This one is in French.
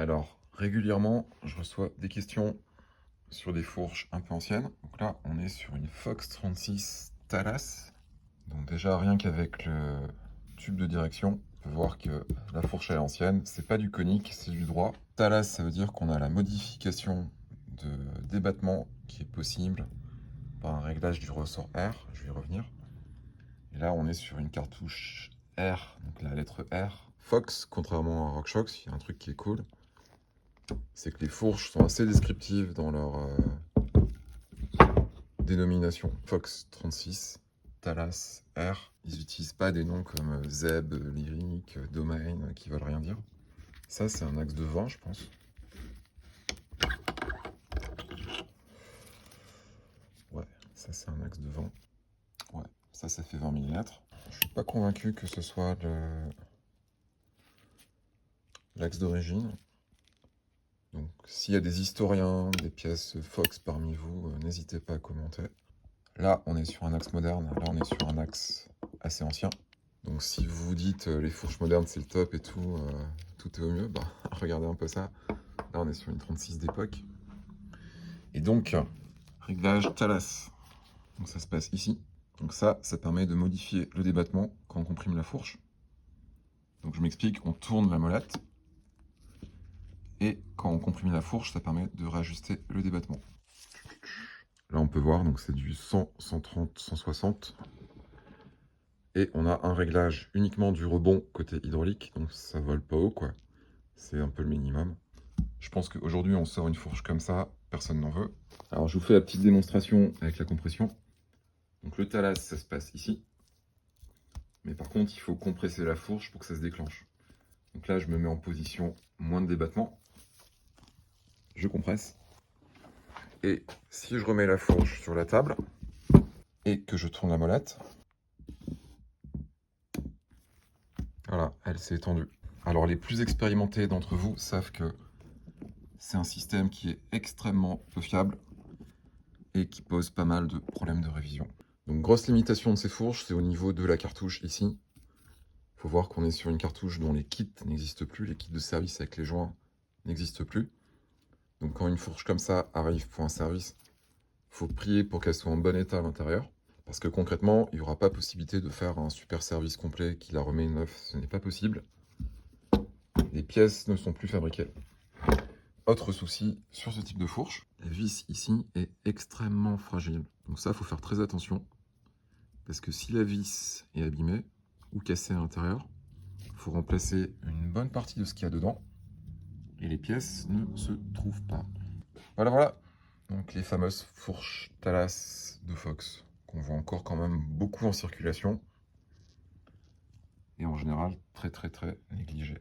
Alors, régulièrement, je reçois des questions sur des fourches un peu anciennes. Donc là, on est sur une Fox 36 Talas. Donc déjà, rien qu'avec le tube de direction, on peut voir que la fourche elle est ancienne. C'est pas du conique, c'est du droit. Talas, ça veut dire qu'on a la modification de débattement qui est possible par un réglage du ressort R. Je vais y revenir. Et là, on est sur une cartouche R, donc la lettre R. Fox, contrairement à RockShox, il y a un truc qui est cool. C'est que les fourches sont assez descriptives dans leur dénomination. Fox 36, Talas, R. Ils n'utilisent pas des noms comme Zeb, Lyric, Domain, qui veulent rien dire. Ça, c'est un axe de 20, je pense. Ouais, ça, c'est un axe de 20. Ouais, ça fait 20 mm. Je suis pas convaincu que ce soit l'axe d'origine. Donc, s'il y a des historiens, des pièces Fox parmi vous, n'hésitez pas à commenter. Là, on est sur un axe moderne. Là, on est sur un axe assez ancien. Donc, si vous vous dites les fourches modernes, c'est le top et tout, tout est au mieux, bah, regardez un peu ça. Là, on est sur une 36 d'époque. Et donc, réglage Talas. Donc, ça se passe ici. Donc, ça permet de modifier le débattement quand on comprime la fourche. Donc, je m'explique, on tourne la molette. Et quand on comprime la fourche, ça permet de réajuster le débattement. Là, on peut voir, donc c'est du 100, 130, 160. Et on a un réglage uniquement du rebond côté hydraulique, donc ça vole pas haut, quoi. C'est un peu le minimum. Je pense qu'aujourd'hui, on sort une fourche comme ça, personne n'en veut. Alors, je vous fais la petite démonstration avec la compression. Donc, le Talas, ça se passe ici. Mais par contre, il faut compresser la fourche pour que ça se déclenche. Donc là, je me mets en position moins de débattement. Je compresse. Et si je remets la fourche sur la table et que je tourne la molette, voilà, elle s'est étendue. Alors les plus expérimentés d'entre vous savent que c'est un système qui est extrêmement peu fiable et qui pose pas mal de problèmes de révision. Donc grosse limitation de ces fourches, c'est au niveau de la cartouche ici. Il faut voir qu'on est sur une cartouche dont les kits n'existent plus, les kits de service avec les joints n'existent plus. Donc quand une fourche comme ça arrive pour un service, il faut prier pour qu'elle soit en bon état à l'intérieur. Parce que concrètement, il n'y aura pas possibilité de faire un super service complet qui la remet neuve, ce n'est pas possible. Les pièces ne sont plus fabriquées. Autre souci sur ce type de fourche, la vis ici est extrêmement fragile. Donc ça, il faut faire très attention. Parce que si la vis est abîmée ou cassée à l'intérieur, il faut remplacer une bonne partie de ce qu'il y a dedans. Et les pièces ne se trouvent pas. Voilà. Donc les fameuses fourches Talas de Fox, qu'on voit encore quand même beaucoup en circulation. Et en général, très négligées.